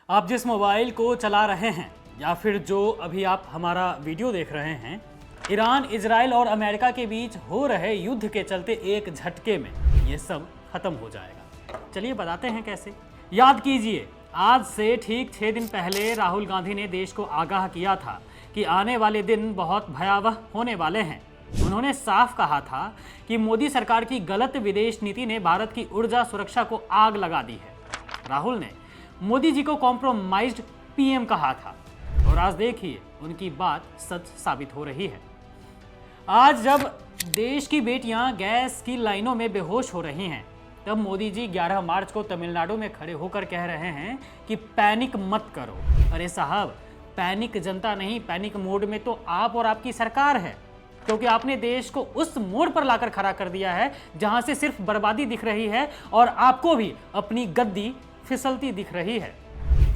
आप जिस मोबाइल को चला रहे हैं या फिर जो अभी आप हमारा वीडियो देख रहे हैं, ईरान, इजराइल और अमेरिका के बीच हो रहे युद्ध के चलते एक झटके में ये सब खत्म हो जाएगा। चलिए बताते हैं कैसे। याद कीजिए, आज से ठीक 6 दिन पहले राहुल गांधी ने देश को आगाह किया था कि आने वाले दिन बहुत भयावह होने वाले हैं। उन्होंने साफ कहा था कि मोदी सरकार की गलत विदेश नीति ने भारत की ऊर्जा सुरक्षा को आग लगा दी है। राहुल ने मोदी जी को कॉम्प्रोमाइज्ड पीएम कहा था और आज देखिए उनकी बात सच साबित हो रही है। आज जब देश की बेटियां गैस की लाइनों में बेहोश हो रही हैं, तब मोदी जी 11 मार्च को तमिलनाडु में खड़े होकर कह रहे हैं कि पैनिक मत करो। अरे साहब, पैनिक जनता नहीं, पैनिक मोड में तो आप और आपकी सरकार है, क्योंकि आपने देश को उस मोड़ पर लाकर खड़ा कर दिया है जहां से सिर्फ बर्बादी दिख रही है और आपको भी अपनी गद्दी फिसलती दिख रही है।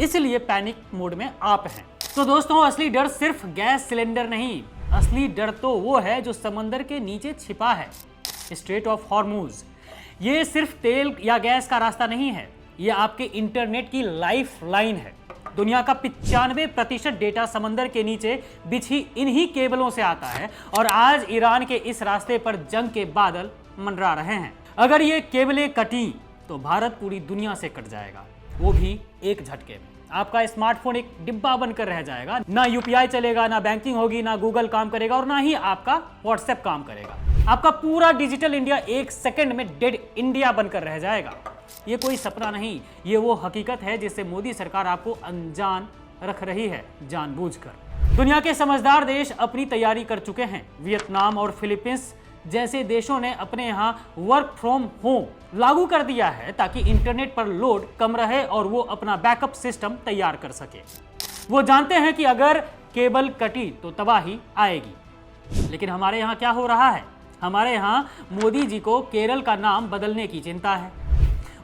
इसलिए पैनिक मोड में आप हैं। तो दोस्तों, असली डर सिर्फ गैस सिलेंडर नहीं, असली डर तो वो है जो समंदर के नीचे छिपा है, स्ट्रेट ऑफ हॉर्मुज। ये सिर्फ तेल या गैस का रास्ता नहीं है, ये आपके इंटरनेट की लाइफ लाइन है। दुनिया का 95% डेटा समंदर के नीचे बिछी इन्हीं केबलों से आता है और आज ईरान के इस रास्ते पर जंग के बादल मंडरा रहे हैं। अगर ये केबलें कटी तो भारत पूरी दुनिया से कट जाएगा, वो भी एक झटके में। आपका स्मार्टफोन एक डिब्बा बनकर रह जाएगा, ना यूपीआई चलेगा, ना बैंकिंग होगी, ना गूगल काम करेगा और ना ही आपका व्हाट्सएप काम करेगा। आपका पूरा डिजिटल इंडिया एक सेकंड में डेड इंडिया बनकर रह जाएगा। ये कोई सपना नहीं, ये वो हकीकत है जिससे मोदी सरकार आपको अनजान रख रही है जानबूझकर। दुनिया के समझदार देश अपनी तैयारी कर चुके हैं। वियतनाम और फिलीपींस जैसे देशों ने अपने यहाँ वर्क फ्रॉम होम लागू कर दिया है ताकि इंटरनेट पर लोड कम रहे और वो अपना बैकअप सिस्टम तैयार कर सके। वो जानते हैं कि अगर केबल कटी तो तबाही आएगी। लेकिन हमारे यहाँ क्या हो रहा है? हमारे यहाँ मोदी जी को केरल का नाम बदलने की चिंता है,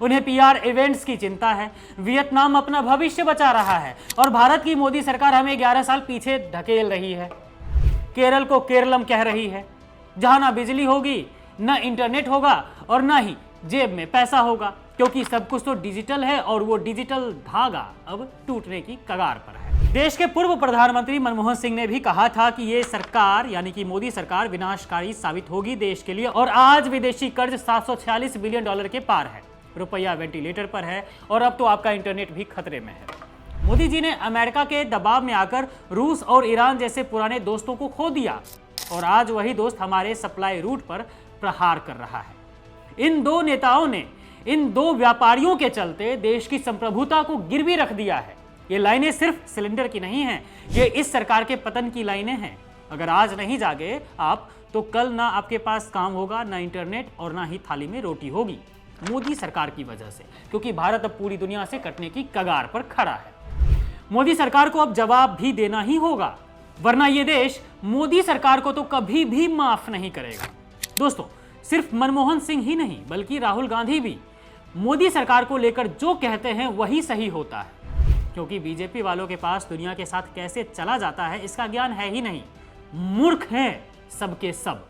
उन्हें पीआर इवेंट्स की चिंता है। वियतनाम अपना भविष्य बचा रहा है और भारत की मोदी सरकार हमें 11 साल पीछे धकेल रही है। केरल को केरलम कह रही है, जहां ना बिजली होगी, ना इंटरनेट होगा और ना ही जेब में पैसा होगा, क्योंकि सब कुछ तो डिजिटल है और वो डिजिटल धागा अब टूटने की कगार पर है। देश के पूर्व प्रधानमंत्री मनमोहन सिंह ने भी कहा था कि ये सरकार यानी कि मोदी सरकार विनाशकारी साबित होगी देश के लिए। और आज विदेशी कर्ज $746 बिलियन के पार है, रुपया वेंटिलेटर पर है और अब तो आपका इंटरनेट भी खतरे में है। मोदी जी ने अमेरिका के दबाव में आकर रूस और ईरान जैसे पुराने दोस्तों को खो दिया और आज वही दोस्त हमारे सप्लाई रूट पर प्रहार कर रहा है। इन दो नेताओं ने, इन दो व्यापारियों के चलते देश की संप्रभुता को गिरवी रख दिया है। ये लाइनें सिर्फ सिलेंडर की नहीं हैं, ये इस सरकार के पतन की लाइनें हैं। अगर आज नहीं जागे आप तो कल ना आपके पास काम होगा, ना इंटरनेट और ना ही थाली में रोटी होगी, मोदी सरकार की वजह से, क्योंकि भारत अब पूरी दुनिया से कटने की कगार पर खड़ा है। मोदी सरकार को अब जवाब भी देना ही होगा, वरना ये देश मोदी सरकार को तो कभी भी माफ नहीं करेगा। दोस्तों, सिर्फ मनमोहन सिंह ही नहीं बल्कि राहुल गांधी भी मोदी सरकार को लेकर जो कहते हैं वही सही होता है, क्योंकि बीजेपी वालों के पास दुनिया के साथ कैसे चला जाता है इसका ज्ञान है ही नहीं। मूर्ख हैं सबके सब।